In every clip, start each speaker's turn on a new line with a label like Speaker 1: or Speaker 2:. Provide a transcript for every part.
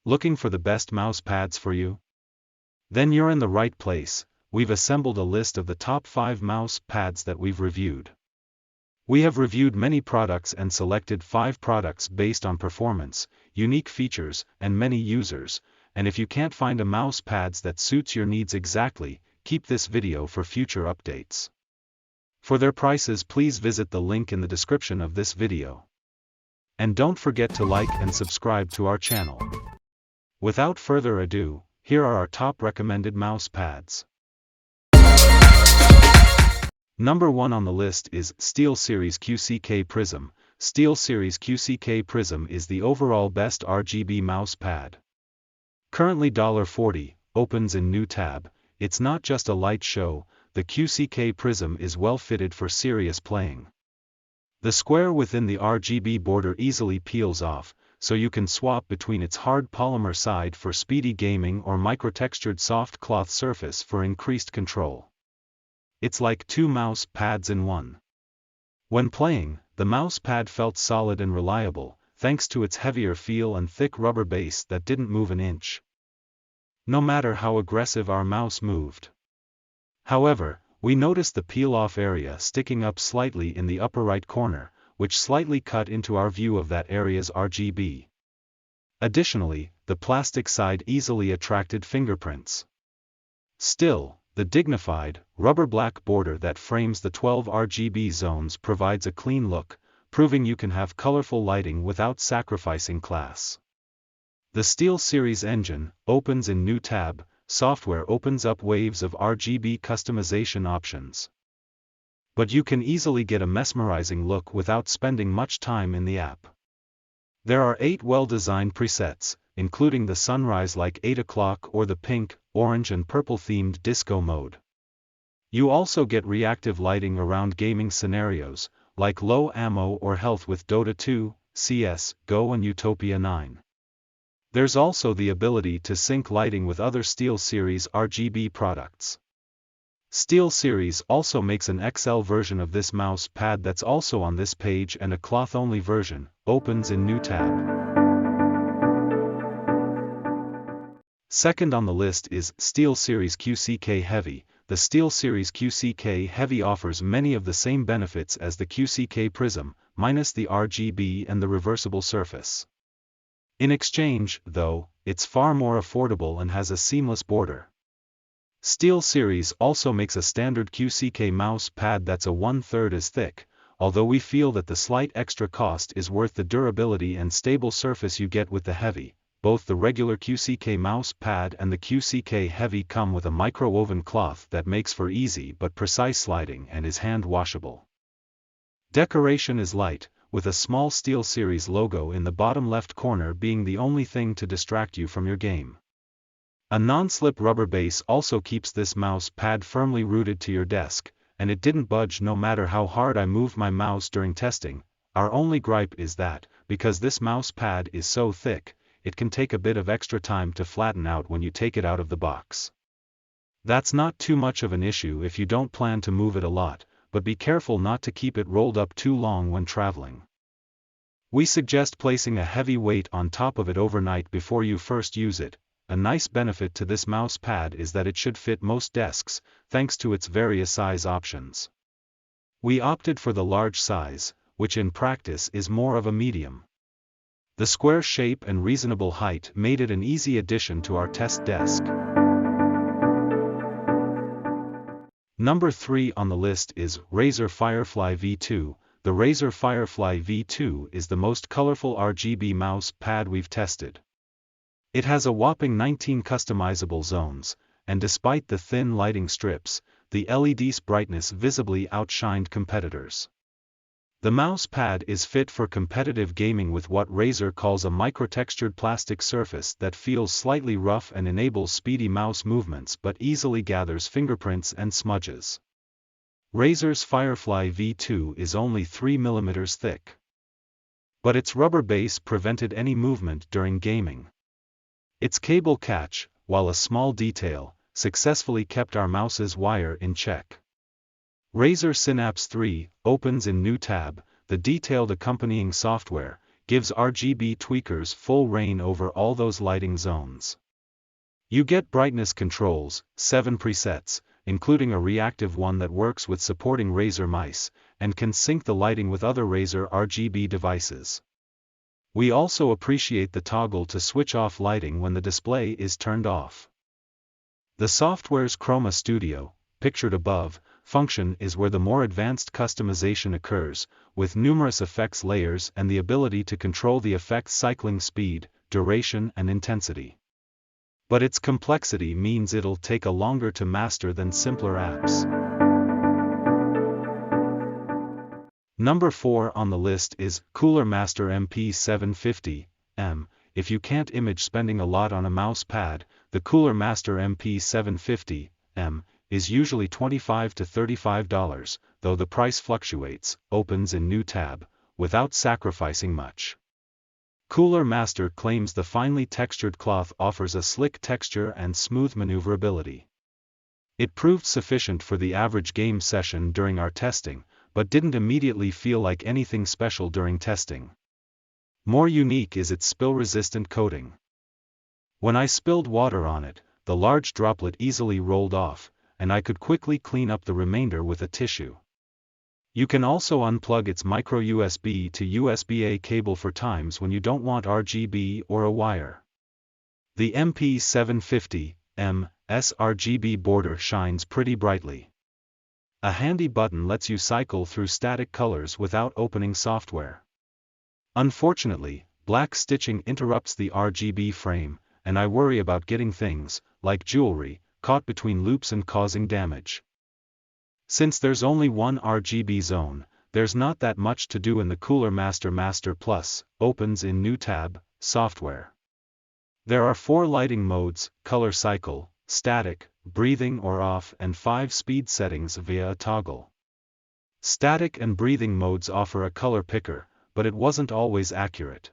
Speaker 1: Looking for the best mouse pads for you? Then you're in the right place. We've assembled a list of the top 5 mouse pads that we've reviewed. We have reviewed many products and selected 5 products based on performance, unique features, and many users, and if you can't find a mouse pads that suits your needs exactly, keep this video for future updates. For their prices, please visit the link in the description of this video. And don't forget to like and subscribe to our channel. Without further ado, here are our top recommended mouse pads. Number 1 on the list is SteelSeries QCK Prism. SteelSeries QCK Prism is the overall best RGB mouse pad. Currently $40, opens in new tab. It's not just a light show, the QCK Prism is well fitted for serious playing. The square within the RGB border easily peels off, so you can swap between its hard polymer side for speedy gaming or microtextured soft cloth surface for increased control. It's like 2 mouse pads in one. When playing, the mouse pad felt solid and reliable, thanks to its heavier feel and thick rubber base that didn't move an inch, no matter how aggressive our mouse moved. However, we noticed the peel-off area sticking up slightly in the upper right corner, which slightly cut into our view of that area's RGB. Additionally, the plastic side easily attracted fingerprints. Still, the dignified, rubber black border that frames the 12 RGB zones provides a clean look, proving you can have colorful lighting without sacrificing class. The SteelSeries engine opens in new tab. Software opens up waves of RGB customization options. But you can easily get a mesmerizing look without spending much time in the app. There are 8 well-designed presets, including the sunrise like 8 o'clock or the pink, orange and purple themed disco mode. You also get reactive lighting around gaming scenarios, like low ammo or health with Dota 2, CS, Go and Utopia 9. There's also the ability to sync lighting with other SteelSeries RGB products. SteelSeries also makes an XL version of this mouse pad that's also on this page, and a cloth-only version opens in new tab. Second on the list is SteelSeries QCK Heavy. The SteelSeries QCK Heavy offers many of the same benefits as the QCK Prism, minus the RGB and the reversible surface. In exchange, though, it's far more affordable and has a seamless border. SteelSeries also makes a standard QCK mouse pad that's a 1/3 as thick, although we feel that the slight extra cost is worth the durability and stable surface you get with the Heavy. Both the regular QCK mouse pad and the QCK Heavy come with a micro-woven cloth that makes for easy but precise sliding and is hand-washable. Decoration is light, with a small SteelSeries logo in the bottom left corner being the only thing to distract you from your game. A non-slip rubber base also keeps this mouse pad firmly rooted to your desk, and it didn't budge no matter how hard I moved my mouse during testing. Our only gripe is that, because this mouse pad is so thick, it can take a bit of extra time to flatten out when you take it out of the box. That's not too much of an issue if you don't plan to move it a lot, but be careful not to keep it rolled up too long when traveling. We suggest placing a heavy weight on top of it overnight before you first use it. A nice benefit to this mouse pad is that it should fit most desks, thanks to its various size options. We opted for the large size, which in practice is more of a medium. The square shape and reasonable height made it an easy addition to our test desk. Number 3 on the list is Razer Firefly V2. The Razer Firefly V2 is the most colorful RGB mouse pad we've tested. It has a whopping 19 customizable zones, and despite the thin lighting strips, the LED's brightness visibly outshined competitors. The mouse pad is fit for competitive gaming with what Razer calls a microtextured plastic surface that feels slightly rough and enables speedy mouse movements but easily gathers fingerprints and smudges. Razer's Firefly V2 is only 3 mm thick. But its rubber base prevented any movement during gaming. Its cable catch, while a small detail, successfully kept our mouse's wire in check. Razer Synapse 3 opens in new tab. The detailed accompanying software, gives RGB tweakers full reign over all those lighting zones. You get brightness controls, 7 presets, including a reactive one that works with supporting Razer mice, and can sync the lighting with other Razer RGB devices. We also appreciate the toggle to switch off lighting when the display is turned off. The software's Chroma Studio, pictured above, function is where the more advanced customization occurs, with numerous effects layers and the ability to control the effect's cycling speed, duration and intensity. But its complexity means it'll take a longer to master than simpler apps. Number 4 on the list is Cooler Master MP750M. If you can't image spending a lot on a mouse pad, the Cooler Master MP750M is usually $25 to $35, though the price fluctuates, opens in new tab, without sacrificing much. Cooler Master claims the finely textured cloth offers a slick texture and smooth maneuverability. It proved sufficient for the average game session during our testing, but didn't immediately feel like anything special during testing. More unique is its spill-resistant coating. When I spilled water on it, the large droplet easily rolled off, and I could quickly clean up the remainder with a tissue. You can also unplug its micro USB to USB-A cable for times when you don't want RGB or a wire. The MP750M's RGB border shines pretty brightly. A handy button lets you cycle through static colors without opening software. Unfortunately, black stitching interrupts the RGB frame, and I worry about getting things, like jewelry, caught between loops and causing damage. Since there's only one RGB zone, there's not that much to do in the Cooler Master. Master Plus opens in new tab, Software. There are 4 lighting modes, color cycle, static, breathing or off, and 5 speed settings via a toggle. Static and breathing modes offer a color picker, but it wasn't always accurate.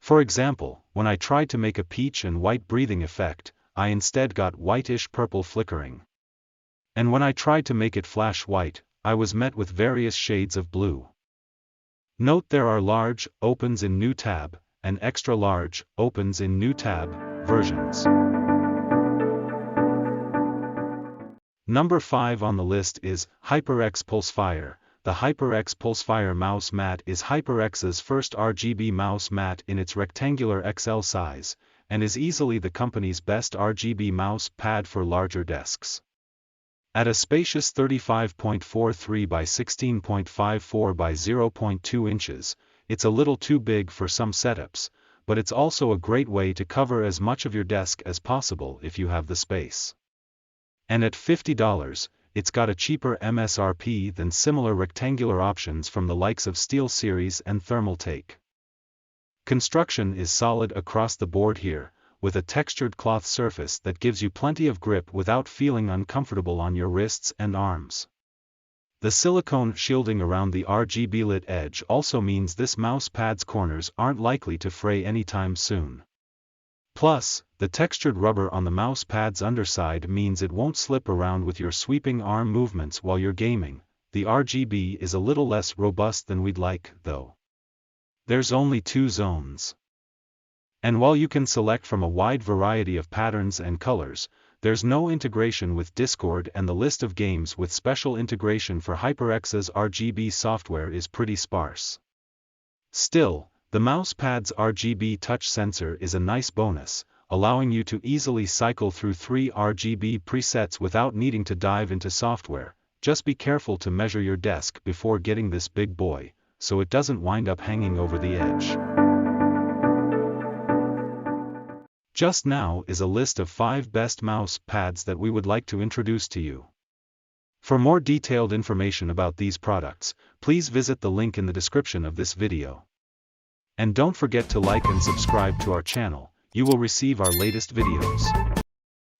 Speaker 1: For example, when I tried to make a peach and white breathing effect, I instead got whitish purple flickering. And when I tried to make it flash white, I was met with various shades of blue. Note there are large, opens in new tab, and extra large, opens in new tab, versions. Number 5 on the list is HyperX Pulsefire. The HyperX Pulsefire mouse mat is HyperX's first RGB mouse mat in its rectangular XL size, and is easily the company's best RGB mouse pad for larger desks. At a spacious 35.43 by 16.54 by 0.2 inches, it's a little too big for some setups, but it's also a great way to cover as much of your desk as possible if you have the space. And at $50, it's got a cheaper MSRP than similar rectangular options from the likes of SteelSeries and Thermaltake. Construction is solid across the board here, with a textured cloth surface that gives you plenty of grip without feeling uncomfortable on your wrists and arms. The silicone shielding around the RGB lit edge also means this mouse pad's corners aren't likely to fray anytime soon. Plus, the textured rubber on the mouse pad's underside means it won't slip around with your sweeping arm movements while you're gaming. The RGB is a little less robust than we'd like, though. There's only 2 zones. And while you can select from a wide variety of patterns and colors, there's no integration with Discord, and the list of games with special integration for HyperX's RGB software is pretty sparse. Still, the mouse pad's RGB touch sensor is a nice bonus, allowing you to easily cycle through 3 RGB presets without needing to dive into software. Just be careful to measure your desk before getting this big boy, so it doesn't wind up hanging over the edge. Just now is a list of 5 best mouse pads that we would like to introduce to you. For more detailed information about these products, please visit the link in the description of this video. And don't forget to like and subscribe to our channel. You will receive our latest videos.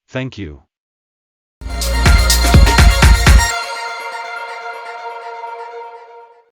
Speaker 1: Thank you.